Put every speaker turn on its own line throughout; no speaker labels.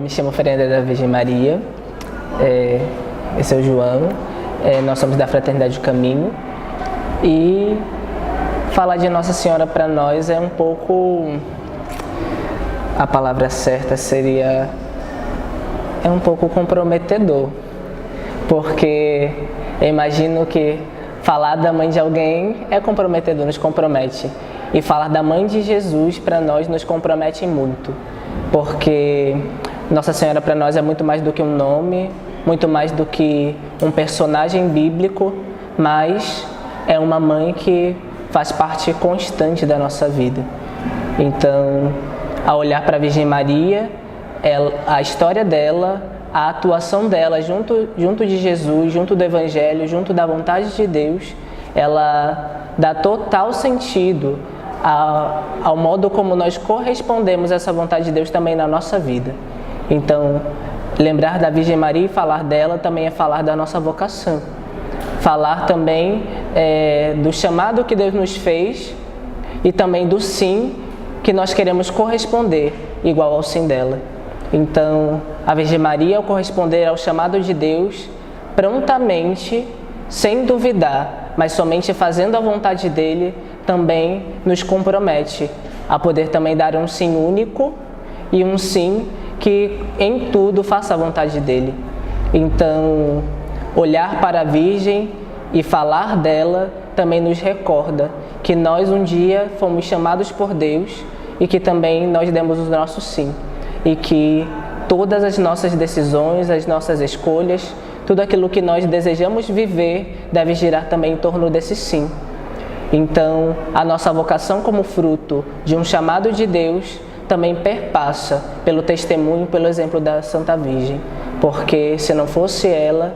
Me chamo Oferenda da Virgem Maria, esse é o João, nós somos da Fraternidade do Caminho e falar de Nossa Senhora para nós é um pouco, a palavra certa seria, um pouco comprometedor, porque eu imagino que falar da mãe de alguém é comprometedor, nos compromete. E falar da mãe de Jesus para nós nos compromete muito, porque Nossa Senhora para nós é muito mais do que um nome, muito mais do que um personagem bíblico, mas é uma mãe que faz parte constante da nossa vida. Então, ao olhar para a Virgem Maria, a história dela, a atuação dela junto de Jesus, junto do Evangelho, junto da vontade de Deus, ela dá total sentido ao modo como nós correspondemos a essa vontade de Deus também na nossa vida. Então, lembrar da Virgem Maria e falar dela também é falar da nossa vocação. Falar também do chamado que Deus nos fez e também do sim que nós queremos corresponder igual ao sim dela. Então, a Virgem Maria, ao corresponder ao chamado de Deus, prontamente, sem duvidar, mas somente fazendo a vontade dele, também nos compromete a poder também dar um sim único e um sim que em tudo faça a vontade dele. Então, olhar para a Virgem e falar dela também nos recorda que nós um dia fomos chamados por Deus e que também nós demos o nosso sim. E que todas as nossas decisões, as nossas escolhas, tudo aquilo que nós desejamos viver deve girar também em torno desse sim. Então, a nossa vocação como fruto de um chamado de Deus também perpassa pelo testemunho, pelo exemplo da Santa Virgem. Porque se não fosse ela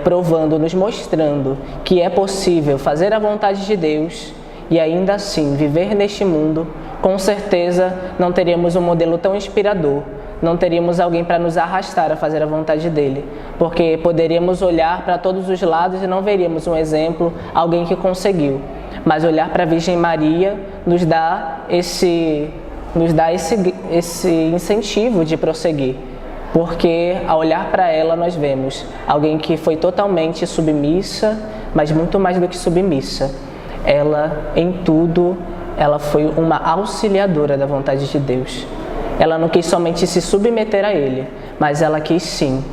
provando, nos mostrando que é possível fazer a vontade de Deus e ainda assim viver neste mundo, com certeza não teríamos um modelo tão inspirador, não teríamos alguém para nos arrastar a fazer a vontade dele, porque poderíamos olhar para todos os lados e não veríamos um exemplo, alguém que conseguiu. Mas olhar para a Virgem Maria nos dá esse incentivo de prosseguir, porque ao olhar para ela nós vemos alguém que foi totalmente submissa, mas muito mais do que submissa. Ela, em tudo, ela foi uma auxiliadora da vontade de Deus. Ela não quis somente se submeter a Ele, mas ela quis sim,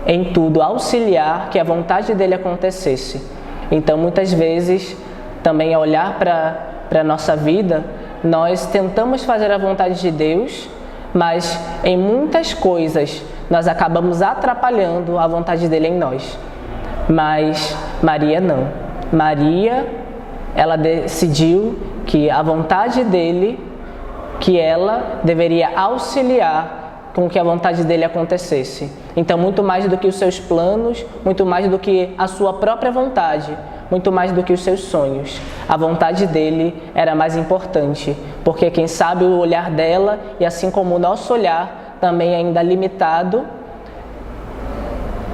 em tudo, auxiliar que a vontade dele acontecesse. Então, muitas vezes, também ao olhar para a nossa vida, nós tentamos fazer a vontade de Deus, mas em muitas coisas nós acabamos atrapalhando a vontade dele em nós. Mas Maria não. Maria, ela decidiu que a vontade dele, que ela deveria auxiliar com que a vontade dele acontecesse. Então, muito mais do que os seus planos, muito mais do que a sua própria vontade, muito mais do que os seus sonhos. A vontade dele era mais importante, porque quem sabe o olhar dela, e assim como o nosso olhar, também ainda limitado,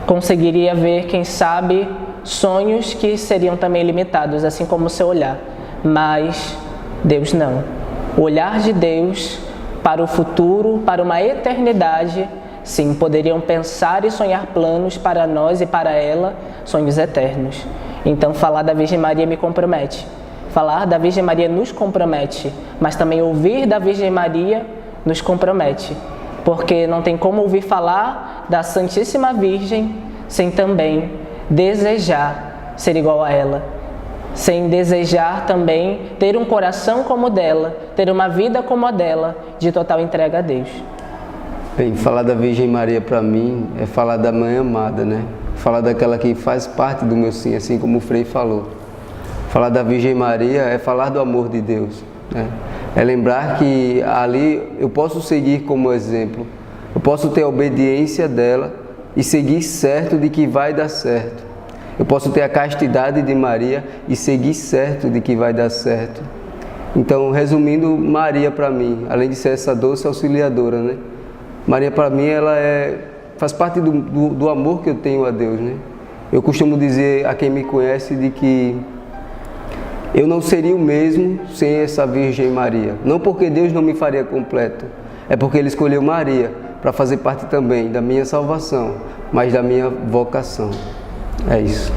conseguiria ver, quem sabe, sonhos que seriam também limitados, assim como o seu olhar. Mas Deus não. O olhar de Deus para o futuro, para uma eternidade, sim, poderiam pensar e sonhar planos para nós e para ela, sonhos eternos. Então, falar da Virgem Maria me compromete. Falar da Virgem Maria nos compromete, mas também ouvir da Virgem Maria nos compromete. Porque não tem como ouvir falar da Santíssima Virgem sem também desejar ser igual a ela. Sem desejar também ter um coração como o dela, ter uma vida como a dela, de total entrega a Deus.
Bem, falar da Virgem Maria para mim é falar da Mãe Amada, né? Falar daquela que faz parte do meu sim, assim como o Frei falou. Falar da Virgem Maria é falar do amor de Deus, né? É lembrar que ali eu posso seguir como exemplo, eu posso ter a obediência dela e seguir certo de que vai dar certo. Eu posso ter a castidade de Maria e seguir certo de que vai dar certo. Então, resumindo, Maria para mim, além de ser essa doce auxiliadora, né? Maria para mim, ela faz parte do amor que eu tenho a Deus, né? Eu costumo dizer a quem me conhece de que eu não seria o mesmo sem essa Virgem Maria. Não porque Deus não me faria completo, é porque Ele escolheu Maria para fazer parte também da minha salvação, mas da minha vocação. É isso.